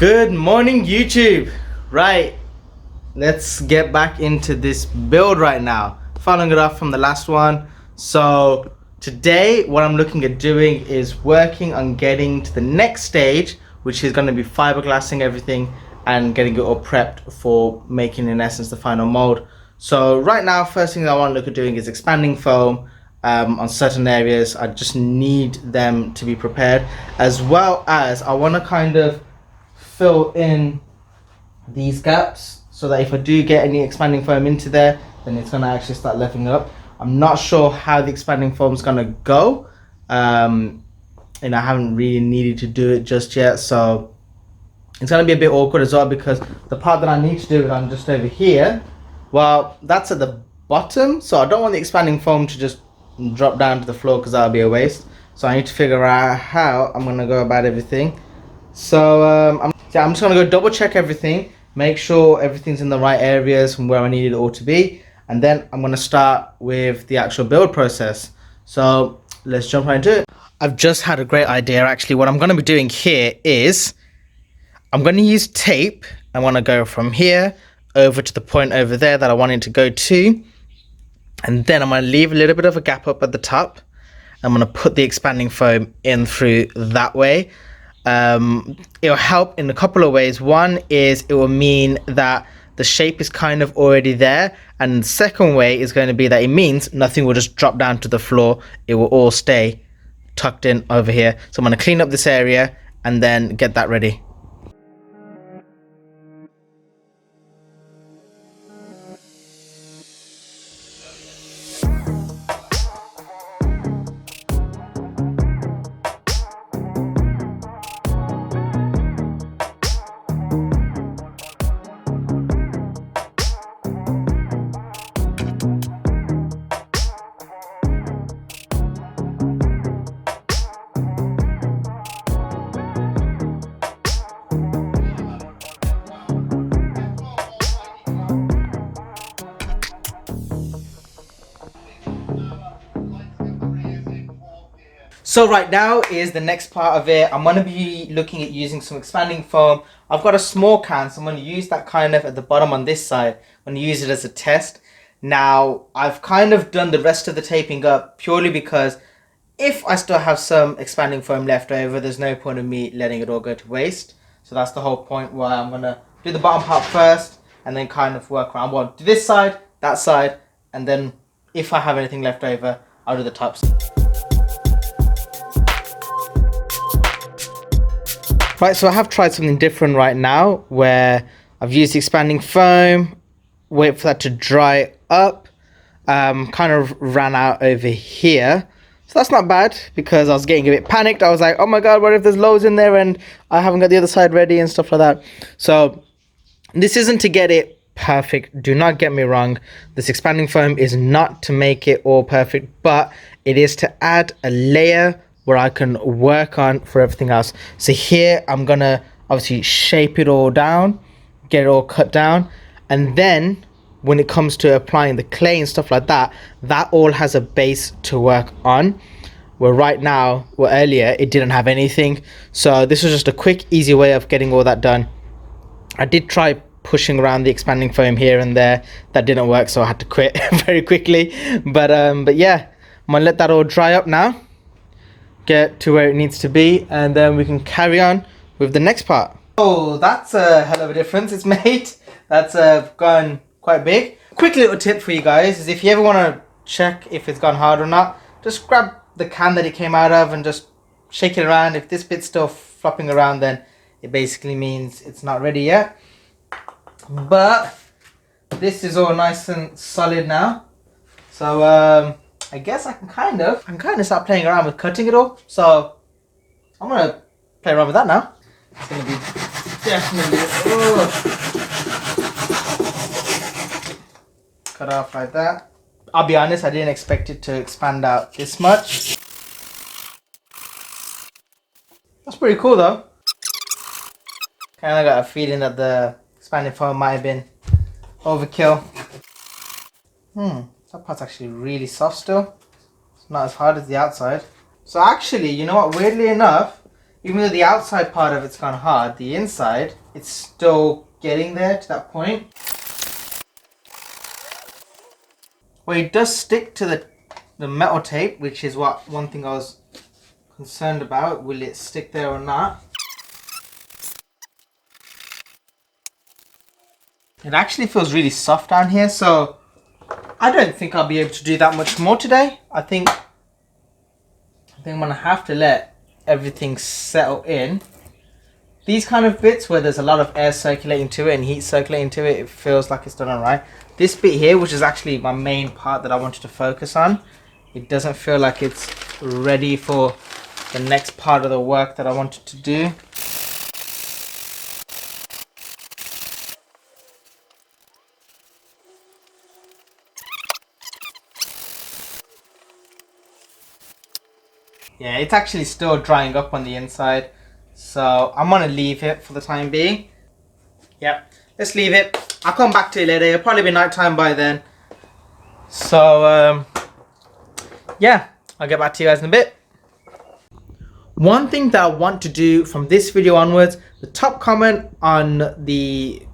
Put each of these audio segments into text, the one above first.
Good morning, YouTube. Right, let's get back into this build right now, following it up from the last one. So today what I'm looking at doing is working on getting to the next stage, which is going to be fiberglassing everything and getting it all prepped for making, in essence, the final mold. So right now, first thing I want to look at doing is expanding foam on certain areas. I just need them to be prepared, as well as I want to kind of fill in these gaps so that if I do get any expanding foam into there, then it's going to actually start leveling up. I'm not sure how the expanding foam is going to go, and I haven't really needed to do it just yet, so it's going to be a bit awkward as well, because the part that I need to do it on just over here, well, that's at the bottom, so I don't want the expanding foam to just drop down to the floor because that'll be a waste. So I need to figure out how I'm going to go about everything. So I'm just going to go double check everything, make sure everything's in the right areas from where I need it all to be, and then I'm going to start with the actual build process. So let's jump right into it. I've just had a great idea actually. What I'm going to be doing here is I'm going to use tape. I want to go from here over to the point over there that I wanted to go to, and then I'm going to leave a little bit of a gap up at the top. I'm going to put the expanding foam in through that way. It'll help in a couple of ways. One is it will mean that the shape is kind of already there, and the second way is going to be that it means nothing will just drop down to the floor. It will all stay tucked in over here. So I'm going to clean up this area and then get that ready. So right now is the next part of it. I'm going to be looking at using some expanding foam. I've got a small can, so I'm going to use that kind of at the bottom on this side. I'm going to use it as a test. Now, I've kind of done the rest of the taping up purely because if I still have some expanding foam left over, there's no point in me letting it all go to waste. So that's the whole point, where I'm going to do the bottom part first and then kind of work around. Well, do this side, that side, and then if I have anything left over, I'll do the top side. Right, so I have tried something different right now, where I've used expanding foam, wait for that to dry up, kind of ran out over here. So that's not bad, because I was getting a bit panicked. I was like, oh my god, what if there's loads in there and I haven't got the other side ready and stuff like that. So this isn't to get it perfect, do not get me wrong. This expanding foam is not to make it all perfect, but it is to add a layer where I can work on for everything else. So here I'm gonna obviously shape it all down, get it all cut down, and then when it comes to applying the clay and stuff like that, that all has a base to work on. Where right now, well, earlier it didn't have anything. So this was just a quick, easy way of getting all that done. I did try pushing around the expanding foam here and there. That didn't work, so I had to quit very quickly. But yeah, I'm gonna let that all dry up now, get to where it needs to be, and then we can carry on with the next part. Oh, that's a hell of a difference it's made. That's gone quite big. Quick little tip for you guys is, if you ever want to check if it's gone hard or not, just grab the can that it came out of and just shake it around. If this bit's still flopping around, then it basically means it's not ready yet. But this is all nice and solid now, so I guess I can kind of start playing around with cutting it all. So I'm gonna play around with that now. It's gonna be definitely cut off like that. I'll be honest, I didn't expect it to expand out this much. That's pretty cool though. Kind of got a feeling that the expanding foam might have been overkill. That part's actually really soft still. It's not as hard as the outside. So actually, you know what, weirdly enough, even though the outside part of it's gone hard, the inside, it's still getting there to that point where it does stick to the metal tape, which is one thing I was concerned about. Will it stick there or not? It actually feels really soft down here, so I don't think I'll be able to do that much more today. I think I'm gonna have to let everything settle in. These kind of bits where there's a lot of air circulating to it and heat circulating to it, it feels like it's done alright. This bit here, which is actually my main part that I wanted to focus on, it doesn't feel like it's ready for the next part of the work that I wanted to do. Yeah, it's actually still drying up on the inside, so I'm gonna leave it for the time being. Yep, let's leave it. I'll come back to it later. It'll probably be night time by then. So yeah, I'll get back to you guys in a bit. One thing that I want to do from this video onwards, the top comment on the...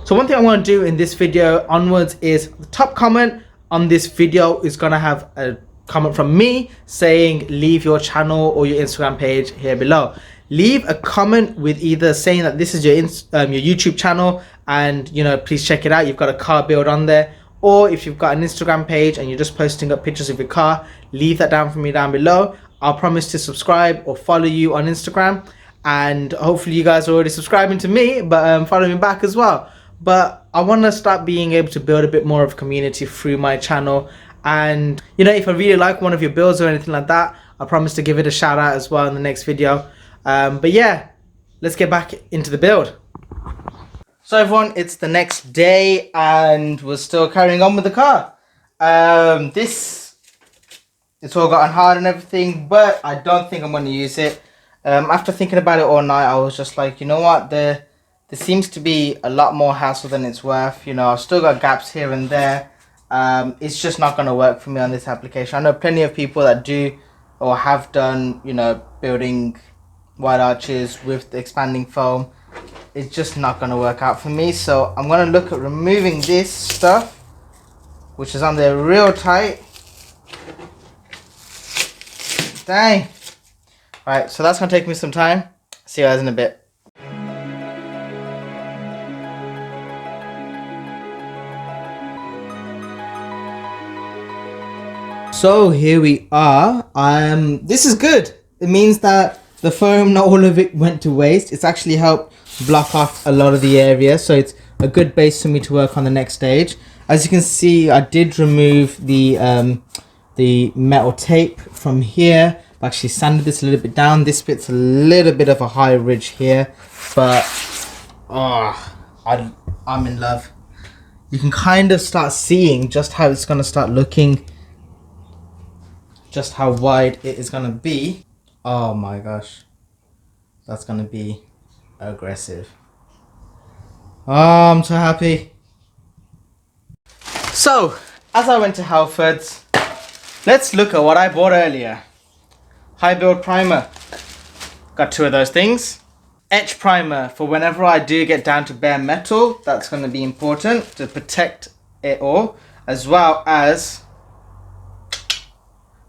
So one thing I want to do in this video onwards is the top comment on this video is gonna have a comment from me saying leave your channel or your Instagram page here below. Leave a comment with either saying that this is your YouTube channel and, you know, please check it out, you've got a car build on there, or if you've got an Instagram page and you're just posting up pictures of your car, leave that down for me down below. I'll promise to subscribe or follow you on Instagram, and hopefully you guys are already subscribing to me, but follow me back as well. But I want to start being able to build a bit more of a community through my channel. And you know, if I really like one of your builds or anything like that, I promise to give it a shout out as well in the next video. But yeah, let's get back into the build. So everyone, it's the next day and we're still carrying on with the car. It's all gotten hard and everything, but I don't think I'm going to use it. After thinking about it all night, I was just like, you know what, there seems to be a lot more hassle than it's worth. You know, I've still got gaps here and there. It's just not going to work for me on this application. I know plenty of people that do or have done, you know, building wide arches with the expanding foam. It's just not going to work out for me. So I'm going to look at removing this stuff, which is on there real tight. Dang. Right, so that's going to take me some time. See you guys in a bit. So here we are. This is good. It means that the foam, not all of it went to waste. It's actually helped block off a lot of the area, so it's a good base for me to work on the next stage. As you can see, I did remove the metal tape from here. I've actually sanded this a little bit down. This bit's a little bit of a high ridge here, but I'm in love. You can kind of start seeing just how it's going to start looking, just how wide it is going to be. Oh my gosh, that's going to be aggressive. Oh, I'm so happy. So as I went to Halfords, let's look at what I bought earlier. High build primer, got 2 of those things. Etch primer for whenever I do get down to bare metal, that's going to be important to protect it all, as well as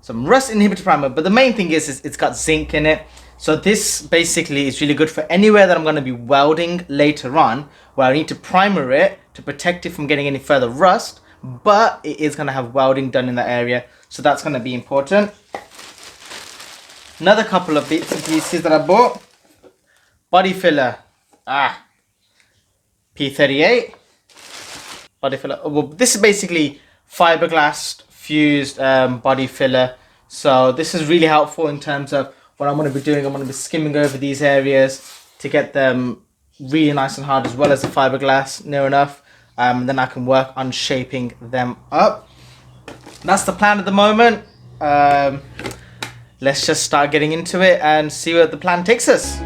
some rust inhibitor primer. But the main thing is it's got zinc in it, so this basically is really good for anywhere that I'm going to be welding later on, where I need to primer it to protect it from getting any further rust, but it is going to have welding done in that area, so that's going to be important. Another couple of bits and pieces that I bought. Body filler, P38 body filler. Well, this is basically fiberglass fused body filler, so this is really helpful in terms of what I'm going to be doing. I'm going to be skimming over these areas to get them really nice and hard, as well as the fiberglass near enough, then I can work on shaping them up. That's the plan at the moment. Let's just start getting into it and see where the plan takes us.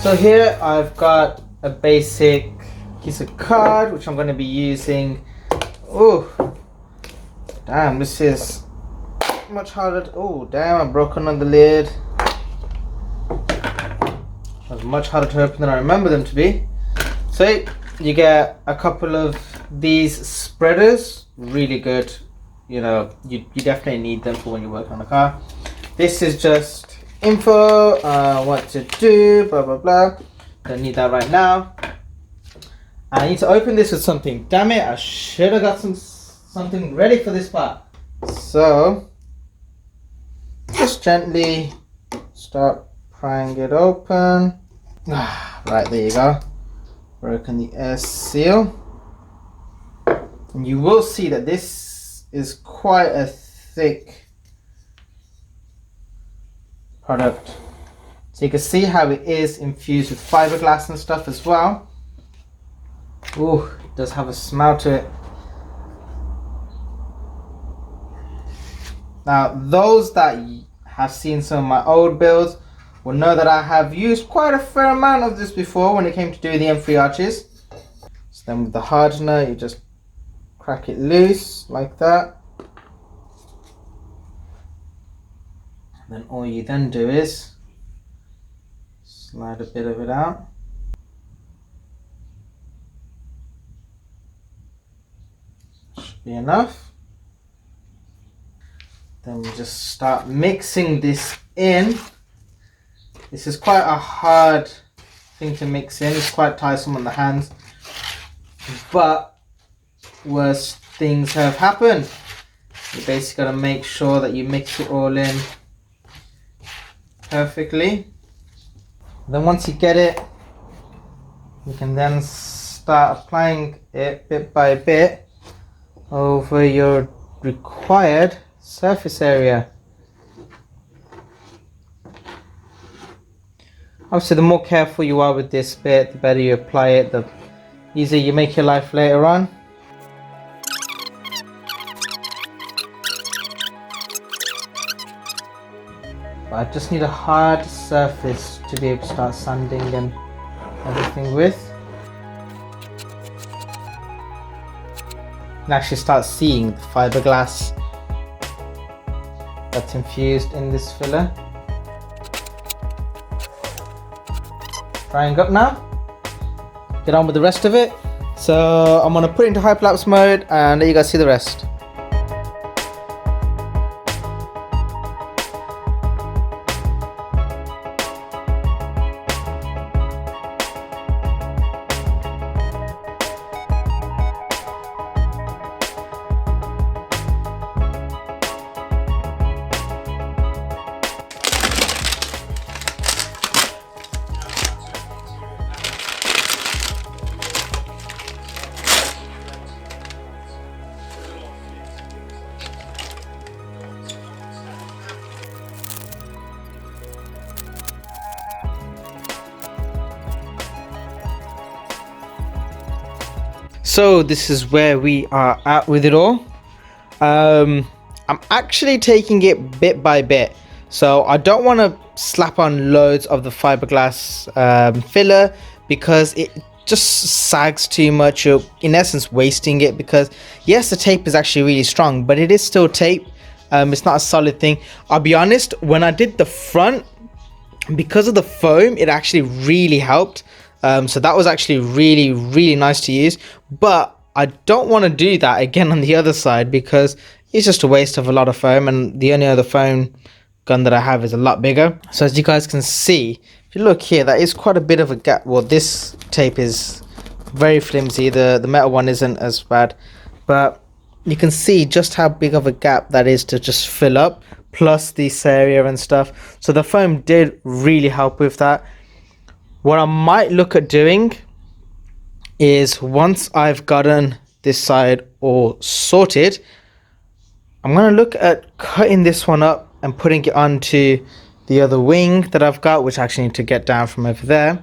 So here I've got a basic piece of card which I'm going to be using. Oh damn, this is much harder. Oh damn, I broke another lid. It was much harder to open than I remember them to be. So you get a couple of these spreaders, really good. You know, you definitely need them for when you're working on a car. This is just info, what to do, blah blah blah. Don't need that right now. I need to open this with something. Damn it, I should have got something ready for this part. So just gently start prying it open. Right, there you go. Broken the air seal. And you will see that this is quite a thick product. So you can see how it is infused with fiberglass and stuff as well. Ooh, it does have a smell to it. Now, those that have seen some of my old builds will know that I have used quite a fair amount of this before when it came to doing the M3 arches. So then with the hardener, you just crack it loose like that. Then all you then do is slide a bit of it out. Should be enough. Then we just start mixing this in. This is quite a hard thing to mix in. It's quite tiresome on the hands. But worse things have happened. You basically got to make sure that you mix it all in perfectly. Then once you get it, you can then start applying it bit by bit over your required surface area. Obviously, the more careful you are with this bit, the better you apply it, the easier you make your life later on. But I just need a hard surface to be able to start sanding and everything with. You can actually start seeing the fiberglass that's infused in this filler. Drying up now. Get on with the rest of it. So I'm gonna put it into hyperlapse mode and let you guys see the rest. So this is where we are at with it all. I'm actually taking it bit by bit. So I don't want to slap on loads of the fiberglass filler because it just sags too much. You're in essence wasting it because yes, the tape is actually really strong, but it is still tape. It's not a solid thing. I'll be honest, when I did the front, because of the foam, it actually really helped. So that was actually really nice to use, but I don't want to do that again on the other side because it's just a waste of a lot of foam, and the only other foam gun that I have is a lot bigger. So as you guys can see, if you look here, that is quite a bit of a gap. Well, this tape is very flimsy, the metal one isn't as bad, but you can see just how big of a gap that is to just fill up, plus this area and stuff. So the foam did really help with that. What I might look at doing is once I've gotten this side all sorted, I'm going to look at cutting this one up and putting it onto the other wing that I've got, which I actually need to get down from over there,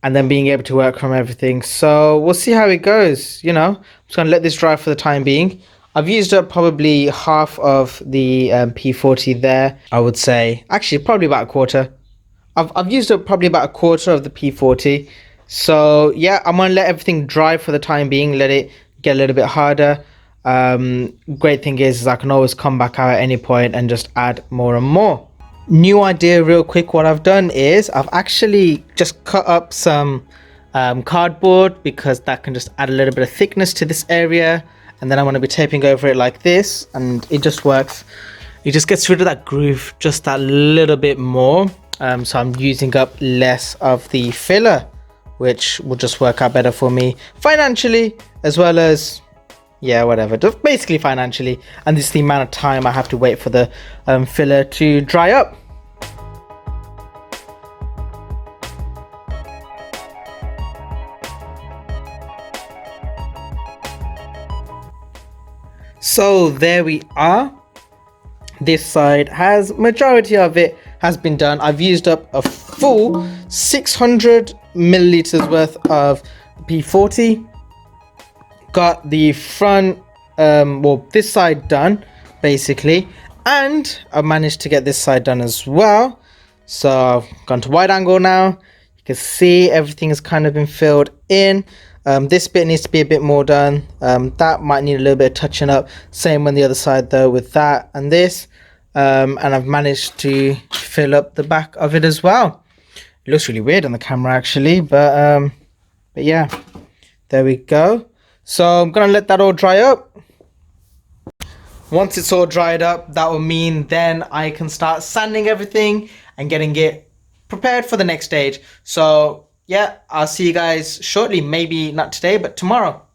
and then being able to work from everything. So we'll see how it goes. You know, I'm just going to let this dry for the time being. I've used up probably half of the P40 there, I would say. Actually, probably about a quarter. I've used up probably about a quarter of the P40. So yeah, I'm gonna let everything dry for the time being, let it get a little bit harder. Great thing is I can always come back out at any point and just add more and more. New idea real quick, what I've done is I've actually just cut up some cardboard, because that can just add a little bit of thickness to this area, and then I'm going to be taping over it like this, and it just works. It just gets rid of that groove just that little bit more, so I'm using up less of the filler, which will just work out better for me financially, as well as, yeah, whatever, just basically financially. And this is the amount of time I have to wait for the filler to dry up. So there we are. This side has, majority of it has been done. I've used up a full 600 milliliters worth of P40. Got the front, well, this side done basically, and I managed to get this side done as well. So I've gone to wide angle now. You can see everything has kind of been filled in. This bit needs to be a bit more done. That might need a little bit of touching up. Same on the other side though with that and this. And I've managed to fill up the back of it as well. It looks really weird on the camera actually, but yeah, there we go. So I'm gonna let that all dry up. Once it's all dried up, that will mean then I can start sanding everything and getting it prepared for the next stage. So yeah, I'll see you guys shortly. Maybe not today, but tomorrow.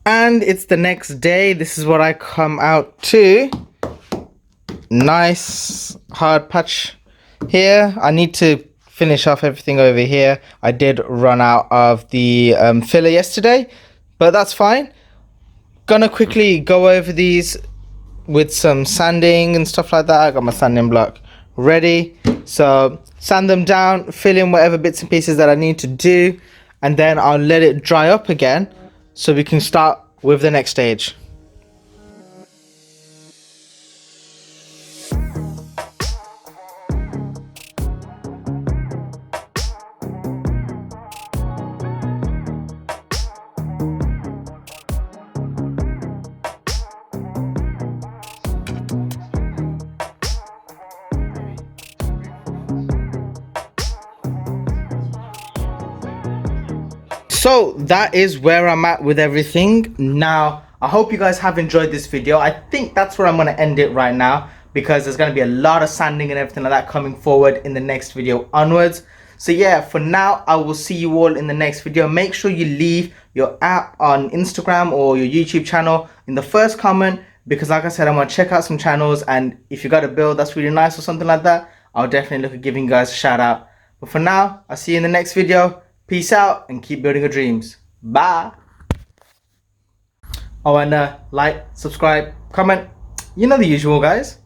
And it's the next day. This is what I come out to. Nice hard patch here. I need to finish off everything over here. I did run out of the filler yesterday, but that's fine. Gonna quickly go over these with some sanding and stuff like that. I got my sanding block ready. So sand them down, fill in whatever bits and pieces that I need to do, and then I'll let it dry up again so we can start with the next stage. So that is where I'm at with everything. Now, I hope you guys have enjoyed this video. I think that's where I'm going to end it right now, because there's going to be a lot of sanding and everything like that coming forward in the next video onwards. So yeah, for now, I will see you all in the next video. Make sure you leave your app on Instagram or your YouTube channel in the first comment, because like I said, I'm going to check out some channels, and if you got a build that's really nice or something like that, I'll definitely look at giving you guys a shout out. But for now, I'll see you in the next video. Peace out and keep building your dreams. Bye. Oh, and like, subscribe, comment. You know the usual, guys.